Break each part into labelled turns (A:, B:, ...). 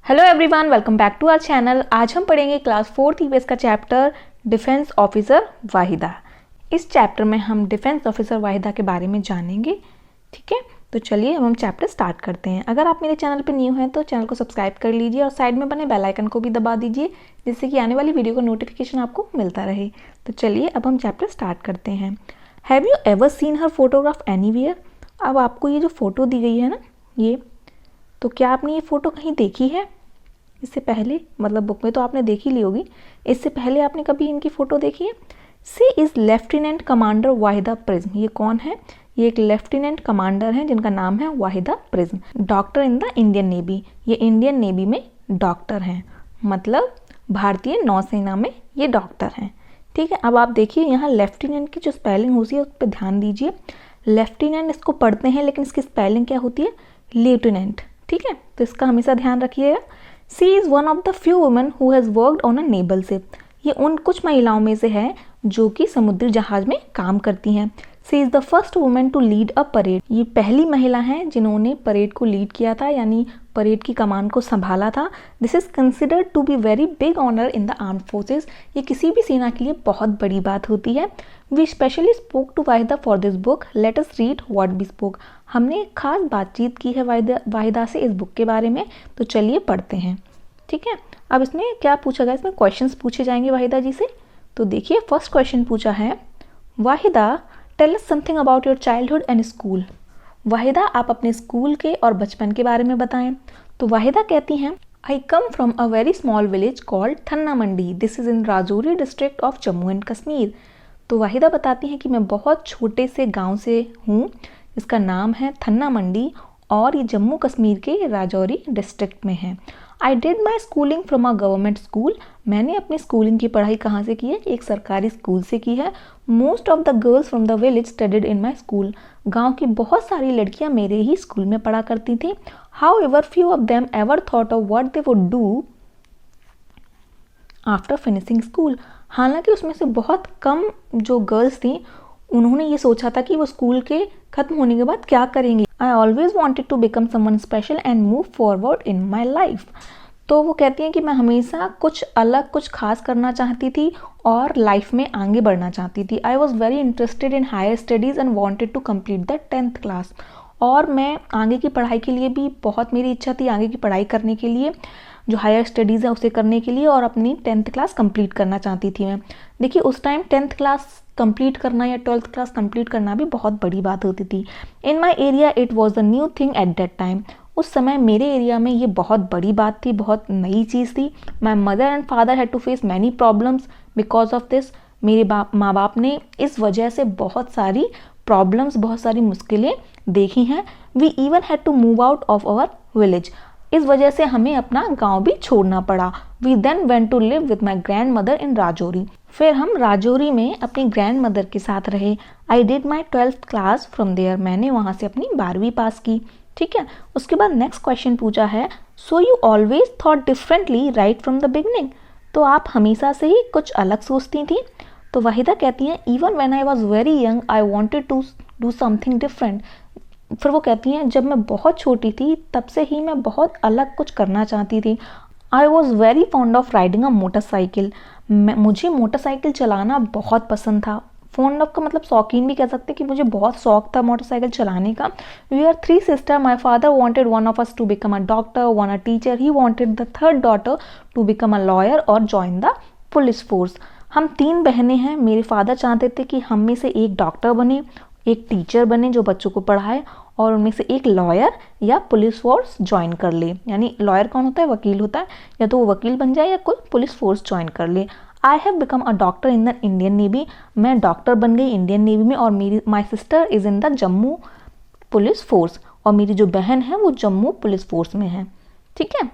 A: Hello everyone, welcome back to our channel. आज हम पढ़ेंगे क्लास 4th ईवीएस का चैप्टर डिफेंस ऑफिसर वाहिदा। इस चैप्टर में हम डिफेंस ऑफिसर वाहिदा के बारे में जानेंगे। ठीक है, तो चलिए हम चैप्टर स्टार्ट करते हैं। अगर आप मेरे चैनल पर न्यू हैं तो चैनल को सब्सक्राइब कर लीजिए और साइड में बने बेल आइकन को भी दबा दीजिए, जिससे कि आने वाली वीडियो का नोटिफिकेशन आपको मिलता रहे। तो चलिए अब हम चैप्टर स्टार्ट करते हैं। Have you ever seen her photograph anywhere? अब आपको ये जो फ़ोटो दी गई है ना, ये तो क्या आपने ये फ़ोटो कहीं देखी है इससे पहले? मतलब बुक में तो आपने देखी ली होगी, इससे पहले आपने कभी इनकी फ़ोटो देखी है? She is lieutenant commander Waheeda Prince. ये कौन है? ये एक लेफ्टिनेंट कमांडर हैं जिनका नाम है Waheeda prism. Doctor in the Indian navy, ये इंडियन नेवी में डॉक्टर हैं, मतलब भारतीय नौसेना में ये डॉक्टर हैं। ठीक है, अब आप देखिए यहाँ लेफ्टिनेंट की जो स्पेलिंग होती है उस पर ध्यान दीजिए। लेफ्टिनेंट इसको पढ़ते हैं लेकिन इसकी स्पेलिंग क्या होती है? लेफ्टिनेंट। ठीक है, तो इसका हमेशा ध्यान रखिएगा। She is one of the few women who has worked on a naval ship. ये उन कुछ महिलाओं में से है जो कि समुद्री जहाज में काम करती हैं। She is the first women to lead a parade. ये पहली महिला हैं जिन्होंने परेड को लीड किया था, यानी परेड की कमान को संभाला था। This is considered to be very big honour in the armed forces. ये किसी भी सेना के लिए बहुत बड़ी बात होती है। We specially spoke to Wahida for this book. Let us read what we spoke. हमने एक खास बातचीत की है वाहिदा से इस बुक के बारे में, तो चलिए पढ़ते हैं। ठीक है, अब इसमें क्या पूछा गया? इसमें क्वेश्चंस पूछे जाएंगे वाहिदा जी से। तो देखिए, फर्स्ट क्वेश्चन पूछा है, Wahida tell us something about your childhood and school. Wahida आप अपने स्कूल के और बचपन के बारे में बताएं। तो वाहिदा कहती हैं, I come from a very small village called Thanna Mandi. This is in Rajouri district of Jammu and Kashmir. तो वाहिदा बताती हैं कि मैं बहुत छोटे से गांव से हूँ, इसका नाम है थन्ना मंडी और ये जम्मू कश्मीर के राजौरी डिस्ट्रिक्ट में है। आई did my schooling from a government school. मैंने अपनी स्कूलिंग की पढ़ाई कहाँ से की है? एक सरकारी स्कूल से की है। Most of the girls from the village studied in my school. गाँव की बहुत सारी लड़कियाँ मेरे ही स्कूल में पढ़ा करती थी। How ever few of them ever thought of what they would do after finishing school. हालांकि उसमें से बहुत कम जो गर्ल्स थी उन्होंने ये सोचा था कि वो स्कूल के खत्म होने के बाद क्या करेंगी। I always wanted to become someone special and move forward in my life. तो वो कहती हैं कि मैं हमेशा कुछ अलग, कुछ खास करना चाहती थी और लाइफ में आगे बढ़ना चाहती थी। I was very interested in higher studies and wanted to complete the 10th class. और मैं आगे की पढ़ाई के लिए भी बहुत मेरी इच्छा थी, आगे की पढ़ाई करने के लिए, जो हायर स्टडीज़ है उसे करने के लिए, और अपनी 10th क्लास कंप्लीट करना चाहती थी मैं। देखिए, उस टाइम 10th क्लास कंप्लीट करना या 12th क्लास कंप्लीट करना भी बहुत बड़ी बात होती थी। In my area it was the new thing at that time. उस समय मेरे एरिया में ये बहुत बड़ी बात थी, बहुत नई चीज़ थी। My mother and father had to face many problems because of this. मेरे माँ बाप ने इस वजह से बहुत सारी प्रॉब्लम्स, बहुत सारी मुश्किलें देखी हैं। We even had to move out of our village. इस वजह से हमें अपना गांव भी छोड़ना पड़ा। We then went to live with my grandmother in Rajouri. फिर हम राजौरी में अपनी ग्रैंड मदर के साथ रहे। I did my 12th class from there. मैंने वहाँ से अपनी 12वीं पास की। ठीक है, उसके बाद नेक्स्ट क्वेश्चन पूछा है, so you always thought differently right from the beginning. तो आप हमेशा से ही कुछ अलग सोचती थी। तो वाहिदा कहती हैं, even when I was very young I wanted to do something different. फिर वो कहती हैं, जब मैं बहुत छोटी थी तब से ही मैं बहुत अलग कुछ करना चाहती थी। I was very fond of riding a motorcycle. मुझे मोटरसाइकिल चलाना बहुत पसंद था। फॉन्ड ऑफ का मतलब शौकीन भी कह सकते हैं, कि मुझे बहुत शौक था मोटरसाइकिल चलाने का। We are 3 sister. My father wanted one of us to become a doctor, one a teacher. He wanted the 3rd daughter to become a lawyer और ज्वाइन द पुलिस फोर्स। हम 3 बहनें हैं। मेरे फादर चाहते थे कि हम में से एक डॉक्टर बने, एक टीचर बने जो बच्चों को पढ़ाए, और उनमें से एक लॉयर या पुलिस फोर्स ज्वाइन कर ले। यानी लॉयर कौन होता है? वकील होता है। या तो वो वकील बन जाए या कोई पुलिस फोर्स ज्वाइन कर ले। I have become a doctor in the Indian Navy. मैं डॉक्टर बन गई इंडियन नेवी में। और मेरी my sister is in the Jammu police force. और मेरी जो बहन है वो जम्मू पुलिस फोर्स में है। ठीक है,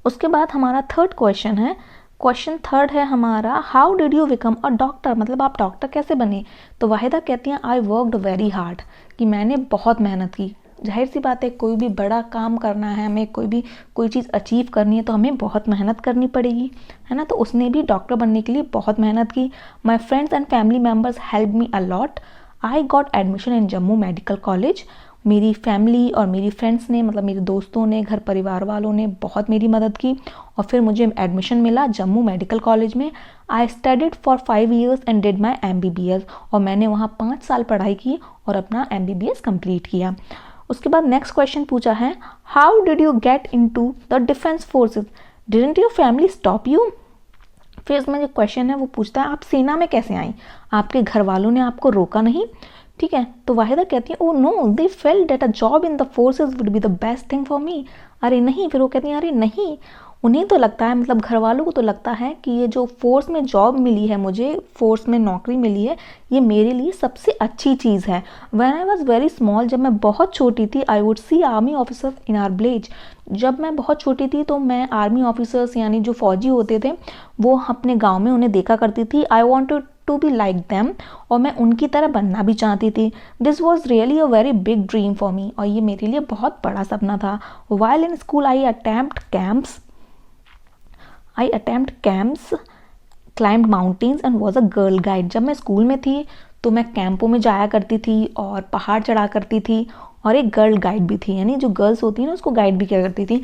A: उसके बाद हमारा 3rd क्वेश्चन है। क्वेश्चन 3rd है हमारा, how did you become a doctor. मतलब आप डॉक्टर कैसे बने? तो वाहिदा कहती हैं, आई वर्कड वेरी हार्ड। कि मैंने बहुत मेहनत की। जाहिर सी बात है, कोई भी बड़ा काम करना है हमें, कोई चीज़ अचीव करनी है तो हमें बहुत मेहनत करनी पड़ेगी, है ना। तो उसने भी डॉक्टर बनने के लिए बहुत मेहनत की। My friends and family members help me a lot. I got admission in Jammu medical college. मेरी फैमिली और मेरी फ्रेंड्स ने, मतलब मेरे दोस्तों ने, घर परिवार वालों ने बहुत मेरी मदद की और फिर मुझे एडमिशन मिला जम्मू मेडिकल कॉलेज में। I studied for 5 years and did my MBBS, और मैंने वहाँ 5 साल पढ़ाई की और अपना MBBS कंप्लीट किया। उसके बाद नेक्स्ट क्वेश्चन पूछा है, how did you get into the defence forces, didn't your family stop you. फिर इसमें जो क्वेश्चन है वो पूछता है आप सेना में कैसे आई, आपके घर वालों ने आपको रोका नहीं। ठीक है, तो वाहिदा कहती है, oh no, they felt that a job in the forces would be the best thing for me. अरे नहीं, फिर वो कहती हैं अरे नहीं, उन्हें तो लगता है, मतलब घर वालों को तो लगता है कि ये जो फोर्स में जॉब मिली है, मुझे फोर्स में नौकरी मिली है, ये मेरे लिए सबसे अच्छी चीज़ है। When I was very small, जब मैं बहुत छोटी थी, I would see army officers in our village. जब मैं बहुत छोटी थी तो मैं आर्मी ऑफिसर्स यानी जो फौजी होते थे वो अपने गाँव में उन्हें देखा करती थी। I wanted to be like them, और मैं उनकी तरह बनना भी चाहती थी। This was really a very big dream for me, और ये मेरे लिए बहुत बड़ा सपना था। While in school I attempt camps, climbed mountains and was a girl guide. जब मैं स्कूल में थी तो मैं कैंपों में जाया करती थी और पहाड़ चढ़ा करती थी, और एक गर्ल गाइड भी थी, यानी जो गर्ल्स होती हैं ना उसको गाइड भी किया करती थी।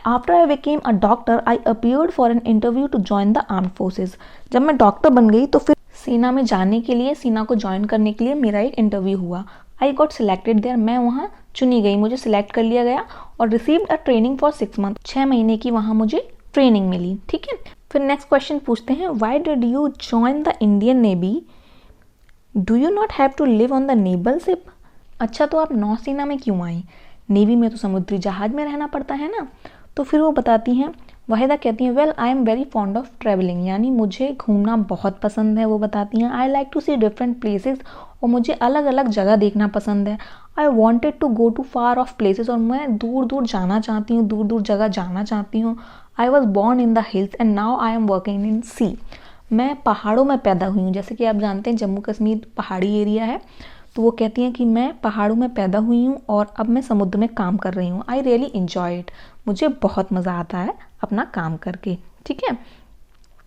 A: After I became a doctor I appeared for an interview to join the armed forces. जब मैं डॉक्टर बन गई तो फिर सेना में जाने के लिए, सेना को ज्वाइन करने के लिए मेरा एक इंटरव्यू हुआ। आई गॉट सिलेक्टेड देयर, मैं वहाँ चुनी गई, मुझे सिलेक्ट कर लिया गया और received a training for 6 months, 6 महीने की वहाँ मुझे ट्रेनिंग मिली। ठीक है, फिर नेक्स्ट क्वेश्चन पूछते हैं, why did you join the Indian Navy, do you not have to live on the naval ship. अच्छा, तो आप नौसेना में क्यों आई, नेवी में तो समुद्री जहाज में रहना पड़ता है ना। तो फिर वो बताती हैं, वाहिदा कहती हैं, well I am very fond of travelling, यानी मुझे घूमना बहुत पसंद है। वो बताती हैं, I like to see different places, और मुझे अलग अलग जगह देखना पसंद है। I wanted to go to far off places, और मैं दूर दूर जाना चाहती हूँ, दूर दूर जगह जाना चाहती हूँ। I was born in the hills and now I am working in sea, मैं पहाड़ों में पैदा हुई हूँ। जैसे कि आप जानते हैं जम्मू कश्मीर पहाड़ी एरिया है, तो वो कहती हैं कि मैं पहाड़ों में पैदा हुई हूँ और अब मैं समुद्र में काम कर रही हूँ। आई रियली इन्जॉय इट, मुझे बहुत मज़ा आता है अपना काम करके। ठीक है,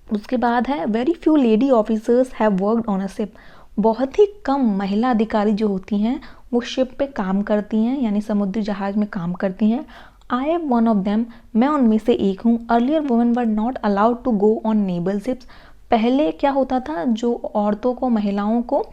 A: उसके बाद है, very few lady officers have worked on a ship, बहुत ही कम महिला अधिकारी जो होती हैं वो शिप पे काम करती हैं, यानी समुद्री जहाज में काम करती हैं। I am one of them, मैं उनमें से एक हूँ। Earlier women were not allowed to go on naval ships, पहले क्या होता था, जो औरतों को, महिलाओं को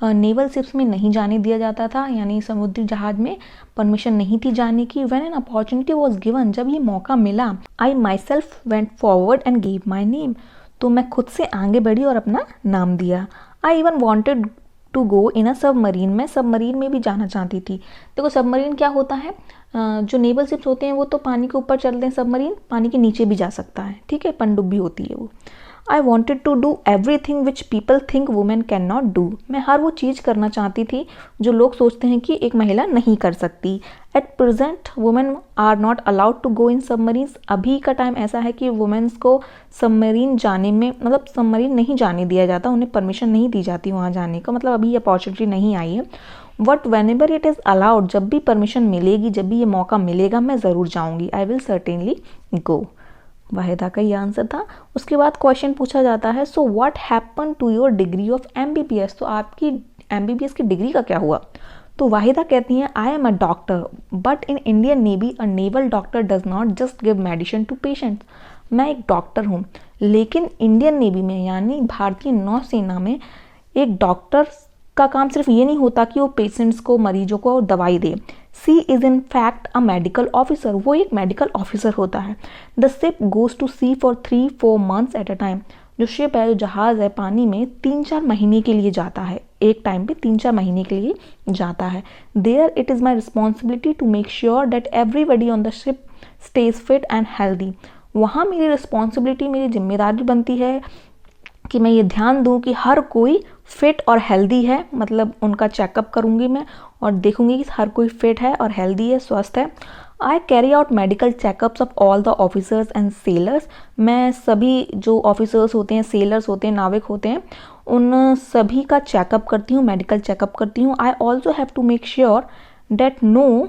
A: नेवल शिप्स में नहीं जाने दिया जाता था, यानी समुद्री जहाज में परमिशन नहीं थी जाने की। When an opportunity was given, जब ये मौका मिला, I myself went forward and give my name, तो मैं खुद से आगे बढ़ी और अपना नाम दिया। I even wanted to go in a submarine, मैं सबमरीन में भी जाना चाहती थी। देखो सबमरीन क्या होता है, जो नेवल शिप्स होते हैं वो तो पानी के ऊपर चलते हैं, सबमरीन पानी के नीचे भी जा सकता है। ठीक है, पनडुब्बी होती है वो। I wanted to do everything which people think women can not do, मैं हर वो चीज़ करना चाहती थी जो लोग सोचते हैं कि एक महिला नहीं कर सकती। At present women are not allowed to go in submarines, अभी का टाइम ऐसा है कि वुमेन्स को सबमरीन जाने में, मतलब सबमरीन नहीं जाने दिया जाता, उन्हें परमिशन नहीं दी जाती वहाँ जाने का, मतलब अभी ये अपॉर्चुनिटी नहीं आई है। But when ever it is allowed, जब भी परमिशन मिलेगी, जब भी ये मौका मिलेगा, मैं ज़रूर जाऊँगी। आई विल सर्टेनली गो, वाहिदा का ये आंसर था। उसके बाद क्वेश्चन पूछा जाता है, so what happen to your degree of MBBS, तो आपकी MBBS की डिग्री का क्या हुआ। तो वाहिदा कहती हैं, I am a doctor but in Indian Navy a naval doctor does not just give medicine to patients, मैं एक डॉक्टर हूँ, लेकिन इंडियन नेवी में यानी भारतीय नौसेना में एक डॉक्टर का काम सिर्फ ये नहीं होता कि वो पेशेंट्स को, मरीजों को दवाई दे। She is in fact a medical officer, वो एक मेडिकल ऑफिसर होता है। The ship goes to sea for 3-4 months at a time, जो शिप है, जो जहाज़ है, पानी में 3-4 महीने के लिए जाता है, एक टाइम पे 3-4 महीने के लिए जाता है। There it is my responsibility to make sure that everybody on the ship stays fit and healthy, वहाँ मेरी रिस्पॉन्सिबिलिटी, मेरी जिम्मेदारी बनती है कि मैं ये ध्यान दूँ कि हर कोई फिट और हेल्दी है, मतलब उनका चेकअप करूँगी मैं और देखूँगी कि हर कोई फिट है और हेल्दी है, स्वस्थ है। I carry out medical checkups of all the officers and sellers, मैं सभी जो ऑफिसर्स होते हैं, सेलर्स होते हैं, नाविक होते हैं, उन सभी का चेकअप करती हूँ, मेडिकल चेकअप करती हूँ। I also have to make sure that no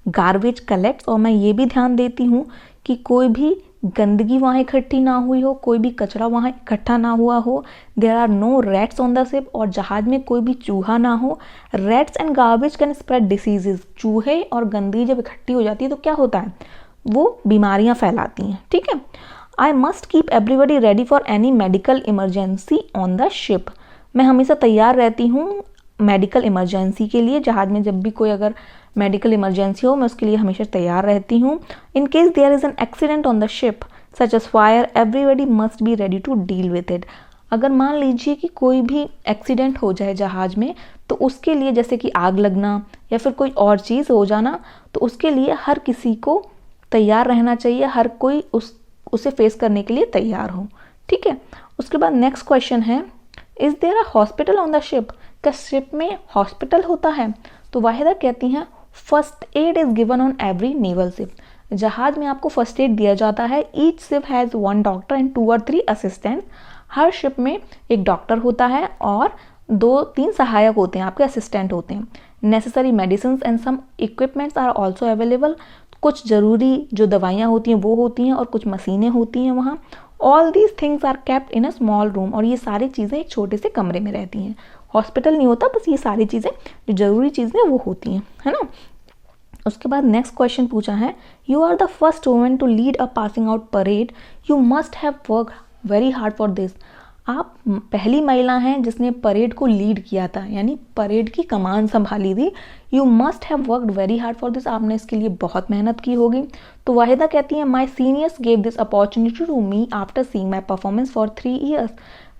A: garbage collects, और मैं ये भी ध्यान देती हूँ कि कोई भी गंदगी वहाँ इकट्ठी ना हुई हो, कोई भी कचरा वहाँ इकट्ठा ना हुआ हो, there are no rats on the ship, और जहाज में कोई भी चूहा ना हो। Rats and garbage can spread diseases, चूहे और गंदगी जब इकट्ठी हो जाती है तो क्या होता है, वो बीमारियाँ फैलाती हैं, ठीक है। I must keep everybody ready for any medical emergency on the ship, मैं हमेशा तैयार रहती हूँ मेडिकल इमरजेंसी के लिए, जहाज में जब भी कोई अगर मेडिकल इमरजेंसी हो मैं उसके लिए हमेशा तैयार रहती हूँ। In case there is an accident on the ship such as fire, everybody must be ready to deal with it, अगर मान लीजिए कि कोई भी एक्सीडेंट हो जाए जहाज में, तो उसके लिए जैसे कि आग लगना या फिर कोई और चीज़ हो जाना, तो उसके लिए हर किसी को तैयार रहना चाहिए, हर कोई उसे फेस करने के लिए तैयार हो, ठीक है। उसके बाद नेक्स्ट क्वेश्चन है, is there a hospital on the ship, क्या शिप में हॉस्पिटल होता है? तो वाहिदा कहती हैं first aid is given on every naval ship, जहाज में आपको फर्स्ट एड दिया जाता है। Each ship has 1 doctor and 2 और 3 असिस्टेंट, हर शिप में एक डॉक्टर होता है और 2-3 सहायक होते हैं, आपके असिस्टेंट होते हैं। Necessary medicine and some equipments are also available, कुछ ज़रूरी जो दवाइयाँ होती हैं वो होती हैं और कुछ मशीनें होती हैं वहाँ। All these things are kept in a small room, और ये सारी चीज़ें एक छोटे से कमरे में रहती हैं। हॉस्पिटल नहीं होता, बस ये सारी चीज़ें जो ज़रूरी चीज़ें वो होती हैं, है ना। उसके बाद नेक्स्ट क्वेश्चन पूछा है, you are the first woman to lead a passing out parade, you must have work very hard for this, आप पहली महिला हैं जिसने परेड को लीड किया था, यानी परेड की कमान संभाली थी। You must have worked very hard for this, आपने इसके लिए बहुत मेहनत की होगी। तो वाहिदा कहती हैं, my seniors gave this opportunity to me after seeing my performance for 3 years,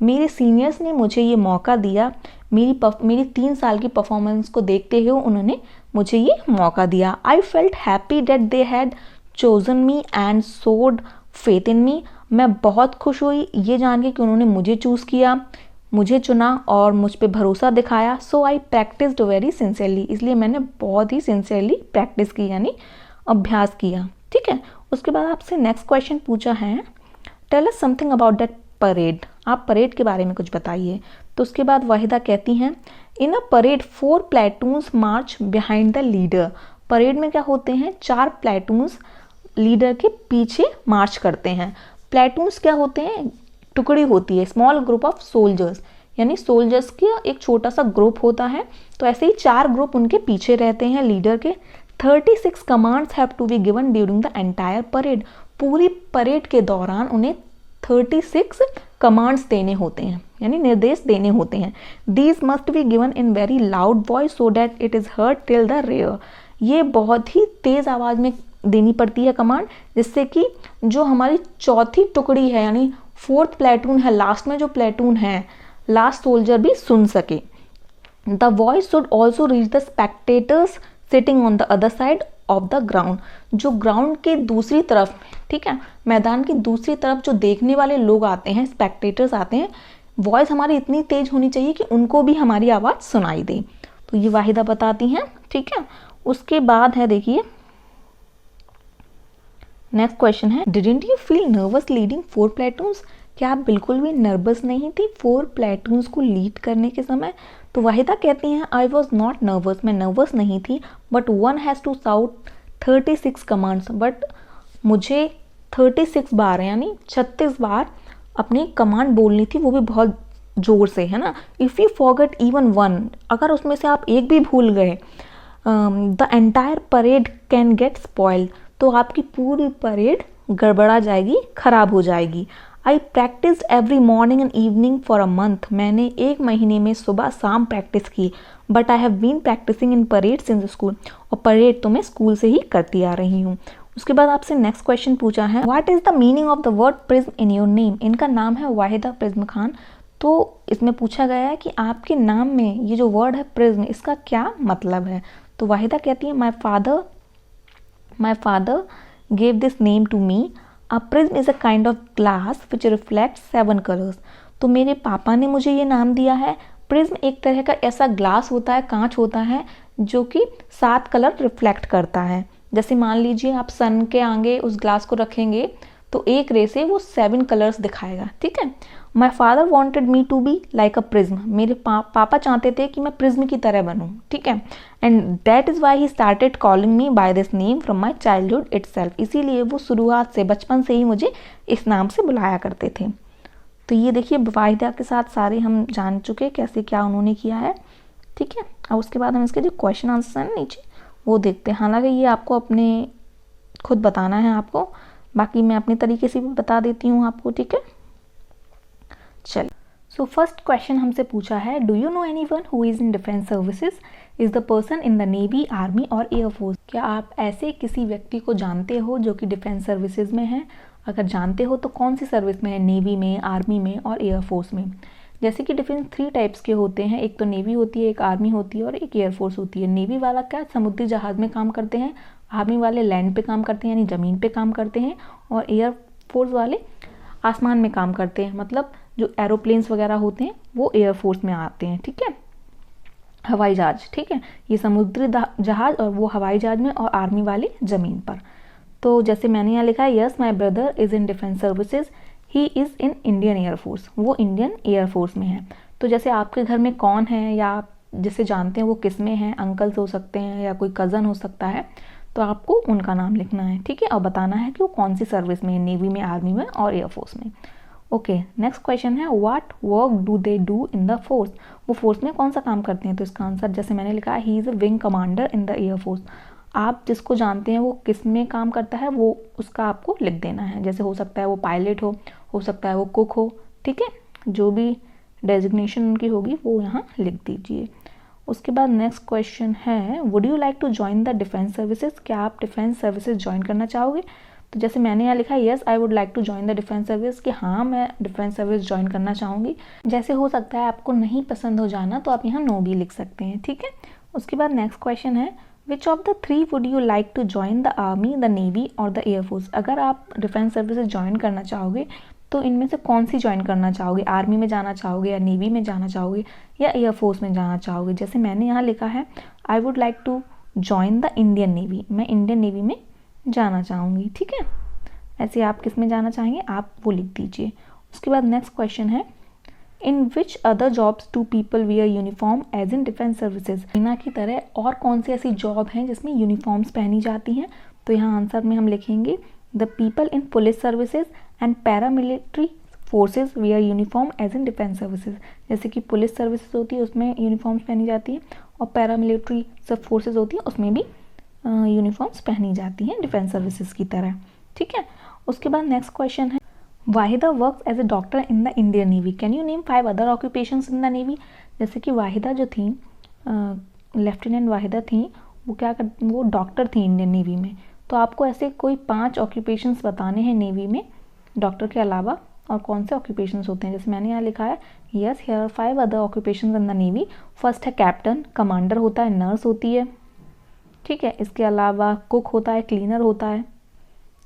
A: मेरे सीनियर्स ने मुझे ये मौका दिया, मेरी 3 साल की परफॉर्मेंस को देखते हुए उन्होंने मुझे ये मौका दिया। I felt happy that they had chosen me and showed faith in me, मैं बहुत खुश हुई ये जान के कि उन्होंने मुझे चूज़ किया, मुझे चुना और मुझ पे भरोसा दिखाया। सो आई प्रैक्टिस्ड वेरी सिंसियरली, इसलिए मैंने बहुत ही सिंसियरली प्रैक्टिस की, यानी अभ्यास किया, ठीक है। उसके बाद आपसे नेक्स्ट क्वेश्चन पूछा है, tell us something about that parade, आप परेड के बारे में कुछ बताइए। तो उसके बाद वाहिदा कहती हैं, in a parade 4 platoons march behind the leader, parade में क्या होते हैं, 4 प्लेटून्स लीडर के पीछे मार्च करते हैं। प्लेटून्स क्या होते हैं, टुकड़ी होती है, स्मॉल ग्रुप ऑफ सोल्जर्स, यानी सोल्जर्स का एक छोटा सा ग्रुप होता है। तो ऐसे ही 4 ग्रुप उनके पीछे रहते हैं लीडर के। 36 commands have to be given during the entire parade, पूरी परेड के दौरान उन्हें 36 कमांड्स देने होते हैं, यानी निर्देश देने होते हैं। These must be given in very loud voice so that it is heard till the rear, ये बहुत ही तेज़ आवाज़ में देनी पड़ती है कमांड, जिससे कि जो हमारी चौथी टुकड़ी है, यानी 4th प्लेटून है, लास्ट में जो प्लेटून है, लास्ट सोल्जर भी सुन सके। The voice should also reach the spectators sitting on the other side of the ground, जो ग्राउंड के दूसरी तरफ, ठीक है, मैदान की दूसरी तरफ जो देखने वाले लोग आते हैं, स्पेक्टेटर्स आते हैं, वॉइस हमारी इतनी तेज होनी चाहिए कि उनको भी हमारी आवाज़ सुनाई दे। तो ये वाहिदा बताती हैं, ठीक है। उसके बाद है, देखिए नेक्स्ट क्वेश्चन है, didn't you feel nervous leading 4 प्लेटून्स, क्या आप बिल्कुल भी नर्वस नहीं थी 4 प्लेटून्स को लीड करने के समय? तो वाहिदा कहती हैं, आई वॉज नॉट नर्वस, मैं नर्वस नहीं थी, but one has to shout 36 commands, but मुझे 36 बार यानी 36 बार अपनी कमांड बोलनी थी, वो भी बहुत ज़ोर से, है ना। If you forget even one, अगर उसमें से आप एक भी भूल गए, the entire parade can get spoiled, तो आपकी पूरी परेड गड़बड़ा जाएगी, खराब हो जाएगी। I practice every morning and evening for a month, मैंने 1 महीने में सुबह शाम प्रैक्टिस की। But I have been practicing in parade since school, और परेड तो मैं स्कूल से ही करती आ रही हूँ। उसके बाद आपसे नेक्स्ट क्वेश्चन पूछा है, what is the meaning of the word prism in your name, इनका नाम है वाहिदा प्रिज्म खान। तो इसमें पूछा गया है कि आपके नाम में ये जो वर्ड है प्रिज्म, इसका क्या मतलब है? तो वाहिदा कहती है, My father gave this name to me. A prism is a kind of glass which reflects 7 colors. तो मेरे पापा ने मुझे ये नाम दिया है। प्रिज्म एक तरह का ऐसा ग्लास होता है, कांच होता है, जो कि 7 कलर रिफ्लेक्ट करता है। जैसे मान लीजिए आप सन के आगे उस ग्लास को रखेंगे तो एक रे से वो 7 कलर्स दिखाएगा, ठीक है। My father wanted me to be like a prism, मेरे पापा चाहते थे कि मैं प्रिज्म की तरह बनूँ, ठीक है। And that is why he started calling me by this name from my childhood itself, इसीलिए वो शुरुआत से, बचपन से ही मुझे इस नाम से बुलाया करते थे। तो ये देखिए वाहिदा के साथ सारे हम जान चुके कैसे क्या उन्होंने किया है, ठीक है। और उसके बाद हम इसके जो क्वेश्चन आंसर हैं नीचे वो देखते हैं। हालांकि ये आपको अपने खुद बताना है आपको, बाकी मैं अपने तरीके से भी बता देती हूँ आपको, ठीक है। चलिए, सो फर्स्ट क्वेश्चन हमसे पूछा है, do you no anyone who is in defence services, is the person in the navy, army और एयरफोर्स। क्या आप ऐसे किसी व्यक्ति को जानते हो जो कि डिफेंस सर्विसेज में है? अगर जानते हो तो कौन सी सर्विस में है? नेवी में, आर्मी में और एयरफोर्स में। जैसे कि डिफेंस 3 टाइप्स के होते हैं, एक तो नेवी होती है, एक आर्मी होती है और एक एयरफोर्स होती है। नेवी वाला क्या समुद्री जहाज़ में काम करते हैं, आर्मी वाले लैंड पे काम करते हैं यानी ज़मीन पे काम करते हैं, और एयरफोर्स वाले आसमान में काम करते हैं, मतलब जो एरोप्लेन्स वगैरह होते हैं वो एयरफोर्स में आते हैं, ठीक है। हवाई जहाज, ठीक है, ये समुद्री जहाज और वो हवाई जहाज में, और आर्मी वाले ज़मीन पर। तो जैसे मैंने यहाँ लिखा है, yes my brother is in defence services, he is in Indian air force, वो इंडियन एयरफोर्स में है। तो जैसे आपके घर में कौन है या आप जिसे जानते हैं वो किस में है, अंकल्स हो सकते हैं या कोई कज़न हो सकता है, तो आपको उनका नाम लिखना है, ठीक है, और बताना है कि वो कौन सी सर्विस में है, नेवी में, आर्मी में और एयरफोर्स में। ओके, नेक्स्ट क्वेश्चन है, what work do they do in the force, वो फोर्स में कौन सा काम करते हैं? तो इसका आंसर जैसे मैंने लिखा है, he is a wing commander in the air force. आप जिसको जानते हैं वो किस में काम करता है वो उसका आपको लिख देना है। जैसे हो सकता है वो पायलट हो सकता है वो कुक हो, ठीक है, जो भी डेजिग्नेशन उनकी होगी वो यहाँ लिख दीजिए। उसके बाद नेक्स्ट क्वेश्चन है, would you like to join the defence services, क्या आप डिफेंस सर्विसेज ज्वाइन करना चाहोगे? तो जैसे मैंने यहाँ लिखा है, yes I would like to join the defence service, कि हाँ मैं डिफेंस सर्विस ज्वाइन करना चाहूँगी। जैसे हो सकता है आपको नहीं पसंद हो जाना तो आप यहाँ नो भी लिख सकते हैं, ठीक है। उसके बाद नेक्स्ट क्वेश्चन है, which of the 3 would you like to join the army, the navy और द एयरफोर्स। अगर आप डिफेंस सर्विसेज ज्वाइन करना चाहोगे तो इनमें से कौन सी ज्वाइन करना चाहोगे? आर्मी में जाना चाहोगे या नेवी में जाना चाहोगे या एयरफोर्स में जाना चाहोगे? जैसे मैंने यहाँ लिखा है, I would like to join the Indian Navy, मैं इंडियन नेवी में जाना चाहूँगी, ठीक है। ऐसे आप किस में जाना चाहेंगे आप वो लिख दीजिए। उसके बाद नेक्स्ट क्वेश्चन है, in which other jobs to people wear uniform as in defence services. सेना की तरह और कौन सी ऐसी जॉब हैं जिसमें यूनिफॉर्म्स पहनी जाती हैं? तो यहाँ आंसर में हम लिखेंगे, the people in police services and paramilitary forces wear uniform as in defence services. जैसे कि पुलिस सर्विसेज होती है उसमें यूनिफॉर्म्स पहनी जाती है, और पैरामिलिट्री सब फोर्सेज होती है उसमें भी यूनिफॉर्म्स पहनी जाती हैं डिफेंस सर्विसेज की तरह, ठीक है। उसके बाद नेक्स्ट क्वेश्चन है, Wahida works as a doctor in the Indian Navy, can you name 5 other occupations in the Navy. जैसे कि वाहिदा जो थी, लेफ्टिनेंट वाहिदा थी, वो डॉक्टर थी इंडियन नेवी में। तो आपको ऐसे कोई 5 ऑक्यूपेशंस बताने हैं नेवी में डॉक्टर के अलावा, और कौन से ऑक्यूपेशंस होते हैं। जैसे मैंने यहाँ लिखा है, yes here 5 other occupations in the navy. First है कैप्टन, कमांडर होता है, नर्स होती है, ठीक है। इसके अलावा कुक होता है, क्लीनर होता है,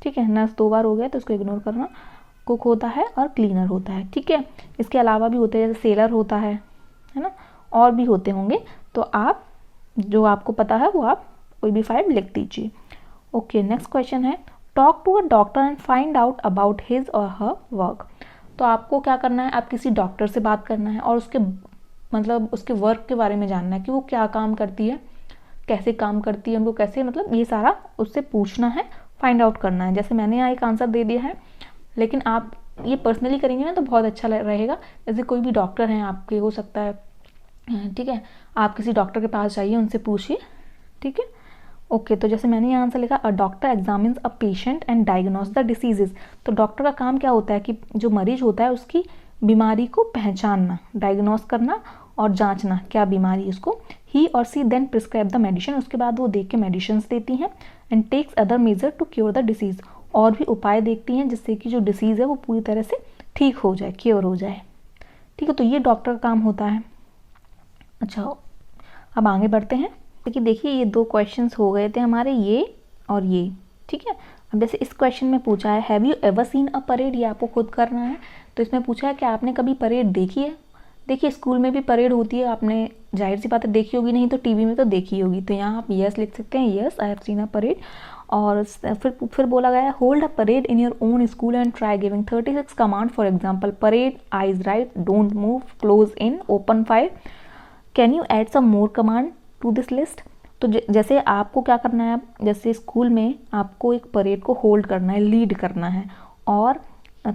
A: ठीक है। नर्स 2 बार हो गया तो इसको इग्नोर करना, कुक होता है और क्लीनर होता है, ठीक है। इसके अलावा भी होते हैं, जैसे सेलर होता है ना, और भी होते होंगे। तो आप जो आपको पता है वो आप कोई भी 5 लिख दीजिए। ओके, नेक्स्ट क्वेश्चन है, talk to a doctor and find out about his or her work. तो आपको क्या करना है, आप किसी डॉक्टर से बात करना है और उसके मतलब उसके वर्क के बारे में जानना है कि वो क्या काम करती है, कैसे काम करती है, उनको कैसे, मतलब ये सारा उससे पूछना है, फाइंड आउट करना है। जैसे मैंने यहाँ एक आंसर दे दिया है, लेकिन आप ये पर्सनली करेंगे ना तो बहुत अच्छा रहेगा। जैसे कोई भी डॉक्टर हैं आपके, हो सकता है, ठीक है, आप किसी डॉक्टर के पास जाइए, उनसे पूछिए, ठीक है। ओके, तो जैसे मैंने यहाँ आंसर लिखा, a doctor examines a patient and diagnose the diseases. तो डॉक्टर का काम क्या होता है कि जो मरीज होता है उसकी बीमारी को पहचानना, डायग्नोस करना और जांचना क्या बीमारी उसको। He or she then prescribe the medicine, उसके बाद वो देख के मेडिसिन देती हैं, and takes other measure to cure the disease, और भी उपाय देखती हैं जिससे कि जो डिसीज़ है वो पूरी तरह से ठीक हो जाए, क्योर हो जाए, ठीक है। तो ये डॉक्टर का काम होता है। अच्छा, अब आगे बढ़ते हैं। देखिए ये 2 क्वेश्चंस हो गए थे हमारे, ये और ये, ठीक है। अब जैसे इस क्वेश्चन में पूछा है, have you ever seen a parade, ये आपको खुद करना है। तो इसमें पूछा है कि आपने कभी परेड देखी है। देखिए स्कूल में भी परेड होती है, आपने जाहिर सी बात है देखी होगी, नहीं तो टीवी में तो देखी होगी। तो यहाँ आप यस लिख सकते हैं, yes I have seen a parade. और फिर बोला गया है hold a parade in your own school and try giving 36 command, for example parade, eyes right, don't move, close in, open fire. Can you add some more command to this list? तो जैसे आपको क्या करना है, जैसे school में आपको एक परेड को होल्ड करना है, लीड करना है, और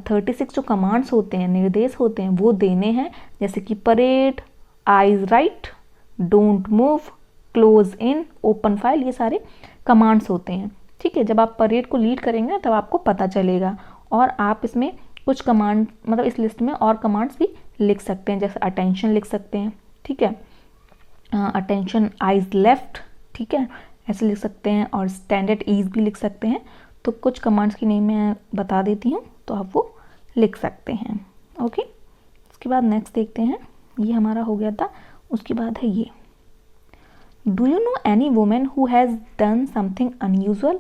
A: 36 जो कमांड्स होते हैं, निर्देश होते हैं, वो देने हैं, जैसे कि parade, eyes right, don't move, close in, open file, ये सारे कमांड्स होते हैं। ठीक है, जब आप परेड को लीड करेंगे तब आपको पता चलेगा। और आप इसमें कुछ कमांड, मतलब इस लिस्ट में और कमांड्स भी लिख सकते हैं, जैसे अटेंशन लिख सकते हैं। ठीक है, अटेंशन, आइज लेफ्ट, ठीक है, ऐसे लिख सकते हैं। और स्टैंडर्ड ईज भी लिख सकते हैं। तो कुछ कमांड्स की नेम मैं बता देती हूँ, तो आप वो लिख सकते हैं। ओके, उसके बाद नेक्स्ट देखते हैं, ये हमारा हो गया था। उसके बाद है ये, do you know any women who has done something unusual?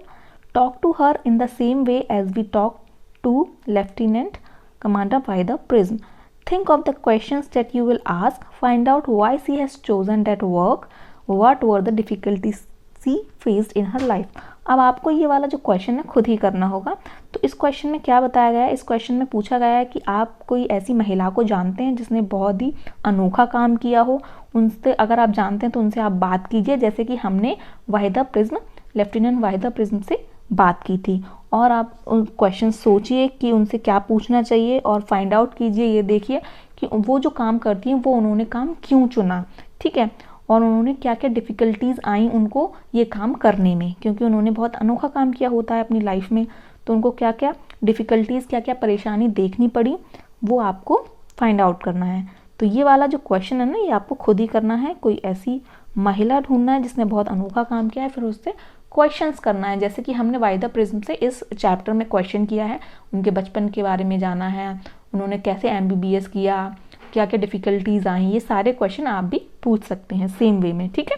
A: Talk to her in the same way as we talk to lieutenant commander by the prism. Think of the questions that you will ask. Find out why she has chosen that work. What were the difficulties she faced in her life. अब आपको ये वाला जो question है खुद ही करना होगा। तो इस क्वेश्चन में क्या बताया गया है, इस क्वेश्चन में पूछा गया है कि आप कोई ऐसी महिला को जानते हैं जिसने बहुत ही अनोखा काम किया हो। उनसे अगर आप जानते हैं तो उनसे आप बात कीजिए, जैसे कि हमने Waheeda prism, lieutenant Waheeda prism से बात की थी। और आप क्वेश्चन सोचिए कि उनसे क्या पूछना चाहिए और फाइंड आउट कीजिए, ये देखिए कि वो जो काम करती हैं वो उन्होंने काम क्यों चुना। ठीक है, और उन्होंने क्या क्या डिफ़िकल्टीज़ आई उनको ये काम करने में, क्योंकि उन्होंने बहुत अनोखा काम किया होता है अपनी लाइफ में। तो उनको क्या क्या डिफ़िकल्टीज़, क्या क्या परेशानी देखनी पड़ी, वो आपको फाइंड आउट करना है। तो ये वाला जो क्वेश्चन है ना, ये आपको खुद ही करना है। कोई ऐसी महिला ढूंढना है जिसने बहुत अनोखा काम किया है, फिर उससे क्वेश्चंस करना है, जैसे कि हमने वाहिदा प्रिज्म से इस चैप्टर में क्वेश्चन किया है। उनके बचपन के बारे में जाना है, उन्होंने कैसे MBBS किया, क्या क्या डिफ़िकल्टीज़ आई, ये सारे क्वेश्चन आप भी पूछ सकते हैं सेम वे में। ठीक है,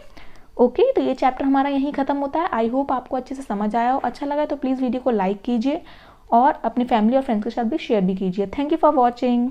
A: ओके, तो ये चैप्टर हमारा यहीं ख़त्म होता है। आई होप आपको अच्छे से समझ आया हो। अच्छा लगा तो प्लीज़ वीडियो को लाइक कीजिए और अपनी फैमिली और फ्रेंड्स के साथ भी शेयर भी कीजिए। Thank you for watching.